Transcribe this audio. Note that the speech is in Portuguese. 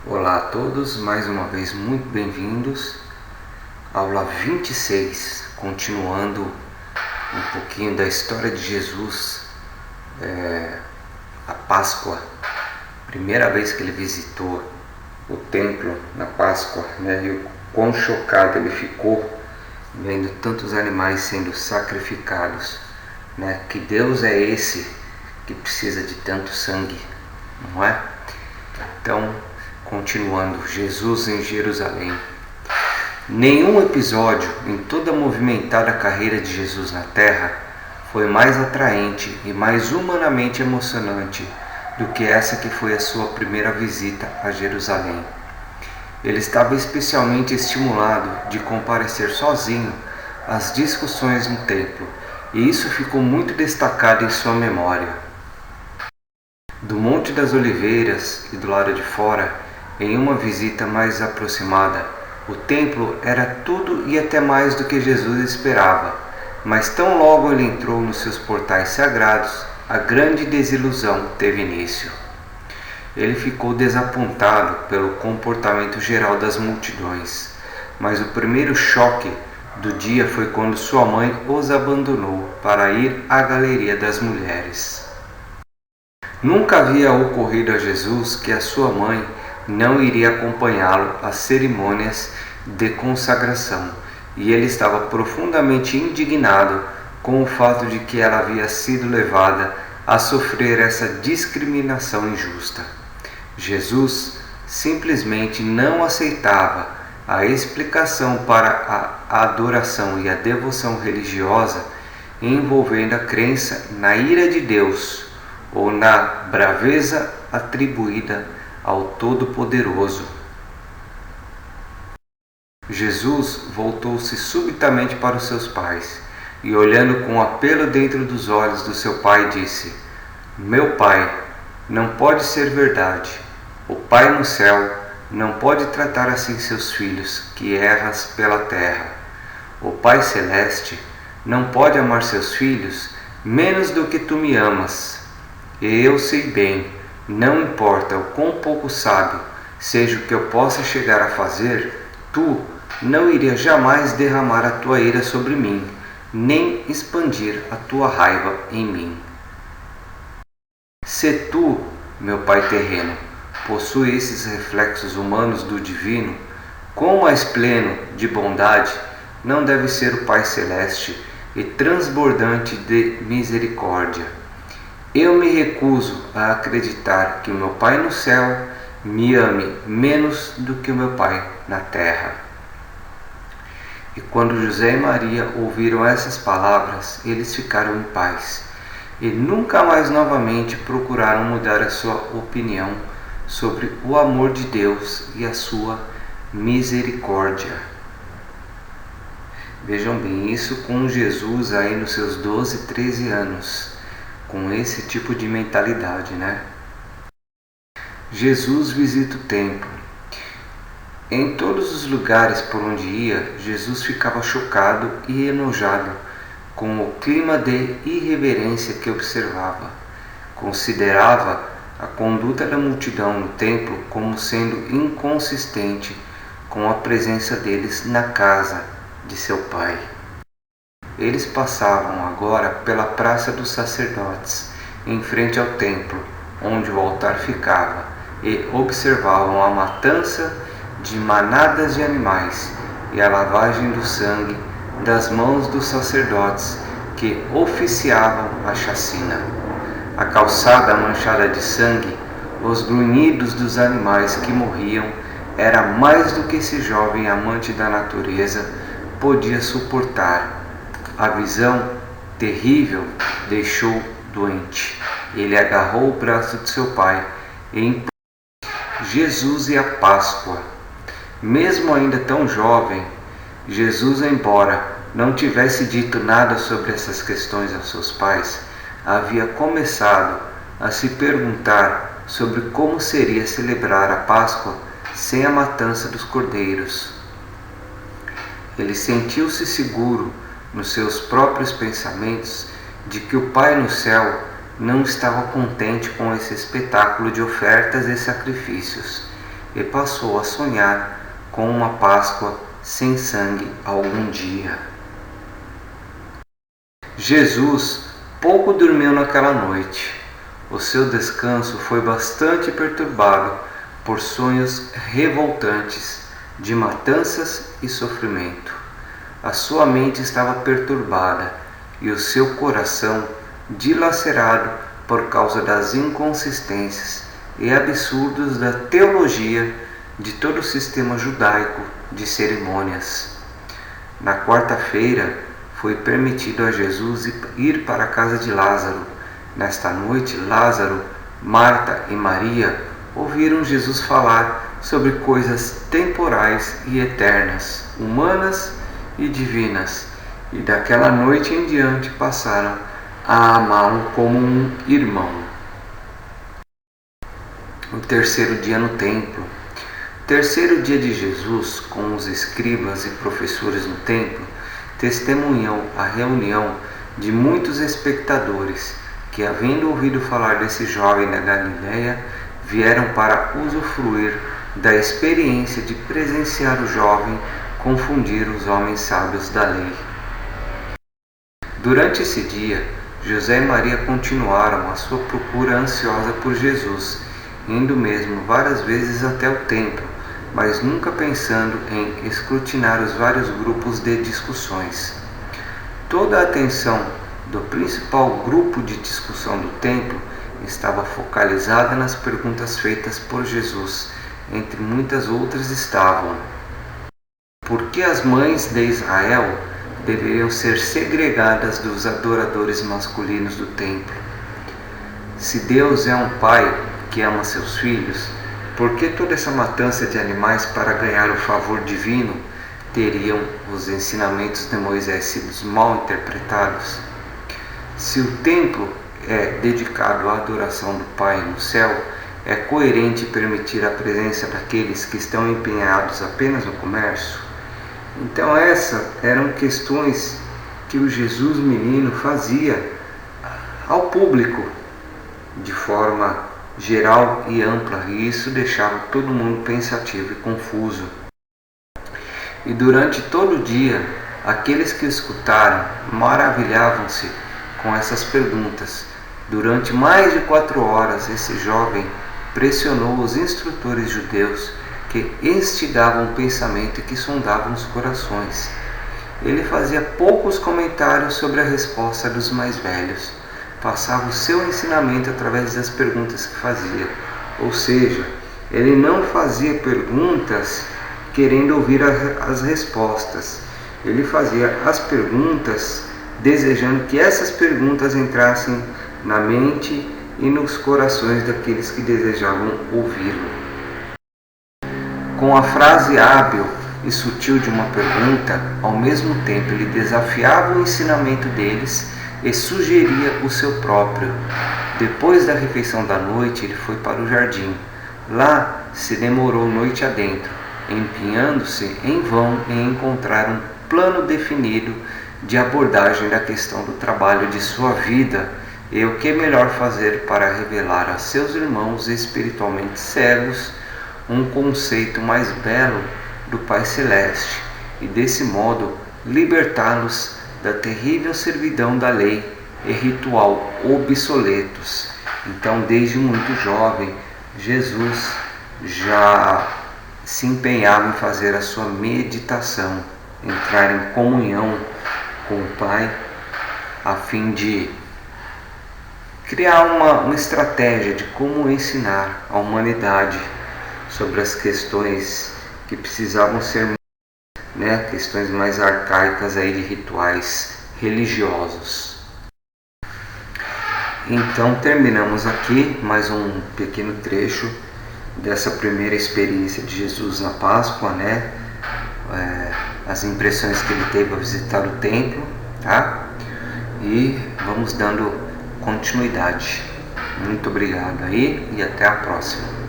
Olá a todos, mais uma vez muito bem-vindos. Aula 26, continuando um pouquinho da história de Jesus, a Páscoa, primeira vez que ele visitou o templo na Páscoa, e o quão chocado ele ficou vendo tantos animais sendo sacrificados, que Deus é esse que precisa de tanto sangue, não é? Então, continuando, Jesus em Jerusalém. Nenhum episódio em toda a movimentada carreira de Jesus na Terra foi mais atraente e mais humanamente emocionante do que essa que foi a sua primeira visita a Jerusalém. Ele estava especialmente estimulado de comparecer sozinho às discussões no templo, e isso ficou muito destacado em sua memória. Do Monte das Oliveiras e do lado de fora, em uma visita mais aproximada, o templo era tudo e até mais do que Jesus esperava, mas tão logo ele entrou nos seus portais sagrados, a grande desilusão teve início. Ele ficou desapontado pelo comportamento geral das multidões, mas o primeiro choque do dia foi quando sua mãe os abandonou para ir à galeria das mulheres. Nunca havia ocorrido a Jesus que a sua mãe não iria acompanhá-lo às cerimônias de consagração, e ele estava profundamente indignado com o fato de que ela havia sido levada a sofrer essa discriminação injusta. Jesus simplesmente não aceitava a explicação para a adoração e a devoção religiosa envolvendo a crença na ira de Deus ou na braveza atribuída ao Todo-Poderoso. Jesus voltou-se subitamente para os seus pais e, olhando com apelo dentro dos olhos do seu pai, disse: "Meu pai, não pode ser verdade. O Pai no céu não pode tratar assim seus filhos que erras pela terra. O Pai celeste não pode amar seus filhos menos do que tu me amas. E eu sei bem, não importa o quão pouco sábio seja o que eu possa chegar a fazer, tu não irias jamais derramar a tua ira sobre mim, nem expandir a tua raiva em mim. Se tu, meu Pai terreno, possui esses reflexos humanos do divino, quão mais pleno de bondade não deve ser o Pai celeste e transbordante de misericórdia? Eu me recuso a acreditar que o meu Pai no céu me ame menos do que o meu Pai na terra." E quando José e Maria ouviram essas palavras, eles ficaram em paz e nunca mais novamente procuraram mudar a sua opinião sobre o amor de Deus e a sua misericórdia. Vejam bem, isso com Jesus aí nos seus 12, 13 anos, com esse tipo de mentalidade, Jesus visita o templo. Em todos os lugares por onde ia, Jesus ficava chocado e enojado com o clima de irreverência que observava. Considerava a conduta da multidão no templo como sendo inconsistente com a presença deles na casa de seu Pai. Eles passavam agora pela Praça dos Sacerdotes, em frente ao templo, onde o altar ficava, e observavam a matança de manadas de animais e a lavagem do sangue das mãos dos sacerdotes que oficiavam a chacina. A calçada manchada de sangue, os grunhidos dos animais que morriam, era mais do que esse jovem amante da natureza podia suportar. A visão terrível deixou doente. Ele agarrou o braço de seu pai e Jesus e a Páscoa. Mesmo ainda tão jovem, Jesus, embora não tivesse dito nada sobre essas questões aos seus pais, havia começado a se perguntar sobre como seria celebrar a Páscoa sem a matança dos cordeiros. Ele sentiu-se seguro nos seus próprios pensamentos de que o Pai no céu não estava contente com esse espetáculo de ofertas e sacrifícios, e passou a sonhar com uma Páscoa sem sangue algum dia. Jesus pouco dormiu naquela noite. O seu descanso foi bastante perturbado por sonhos revoltantes de matanças e sofrimento. A sua mente estava perturbada e o seu coração dilacerado por causa das inconsistências e absurdos da teologia de todo o sistema judaico de cerimônias. Na quarta-feira, foi permitido a Jesus ir para a casa de Lázaro. Nesta noite, Lázaro, Marta e Maria ouviram Jesus falar sobre coisas temporais e eternas, humanas e divinas, e daquela noite em diante passaram a amá-lo como um irmão. O terceiro dia no templo. Terceiro dia de Jesus, com os escribas e professores no templo, testemunhou a reunião de muitos espectadores que, havendo ouvido falar desse jovem da Galileia, vieram para usufruir da experiência de presenciar o jovem confundir os homens sábios da lei. Durante esse dia, José e Maria continuaram a sua procura ansiosa por Jesus, indo mesmo várias vezes até o templo, mas nunca pensando em escrutinar os vários grupos de discussões. Toda a atenção do principal grupo de discussão do templo estava focalizada nas perguntas feitas por Jesus. Entre muitas outras estavam: por que as mães de Israel deveriam ser segregadas dos adoradores masculinos do templo? Se Deus é um pai que ama seus filhos, por que toda essa matança de animais para ganhar o favor divino? Teriam os ensinamentos de Moisés sido mal interpretados? Se o templo é dedicado à adoração do Pai no céu, é coerente permitir a presença daqueles que estão empenhados apenas no comércio? Então essas eram questões que o Jesus menino fazia ao público de forma geral e ampla, e isso deixava todo mundo pensativo e confuso. E durante todo o dia, aqueles que escutaram maravilhavam-se com essas perguntas. Durante mais de 4 horas, esse jovem pressionou os instrutores judeus que instigavam o pensamento e que sondavam os corações. Ele fazia poucos comentários sobre a resposta dos mais velhos. Passava o seu ensinamento através das perguntas que fazia. Ou seja, ele não fazia perguntas querendo ouvir as respostas. Ele fazia as perguntas desejando que essas perguntas entrassem na mente e nos corações daqueles que desejavam ouvi-lo. Com a frase hábil e sutil de uma pergunta, ao mesmo tempo ele desafiava o ensinamento deles e sugeria o seu próprio. Depois da refeição da noite, ele foi para o jardim. Lá se demorou noite adentro, empenhando-se em vão em encontrar um plano definido de abordagem da questão do trabalho de sua vida e o que melhor fazer para revelar a seus irmãos espiritualmente cegos um conceito mais belo do Pai Celeste e desse modo libertá-los da terrível servidão da lei e ritual obsoletos. Então, desde muito jovem, Jesus já se empenhava em fazer a sua meditação, entrar em comunhão com o Pai, a fim de criar uma estratégia de como ensinar a humanidade sobre as questões que precisavam ser, questões mais arcaicas aí de rituais religiosos. Então terminamos aqui mais um pequeno trecho dessa primeira experiência de Jesus na Páscoa, as impressões que ele teve ao visitar o templo, tá? E vamos dando continuidade. Muito obrigado aí e até a próxima.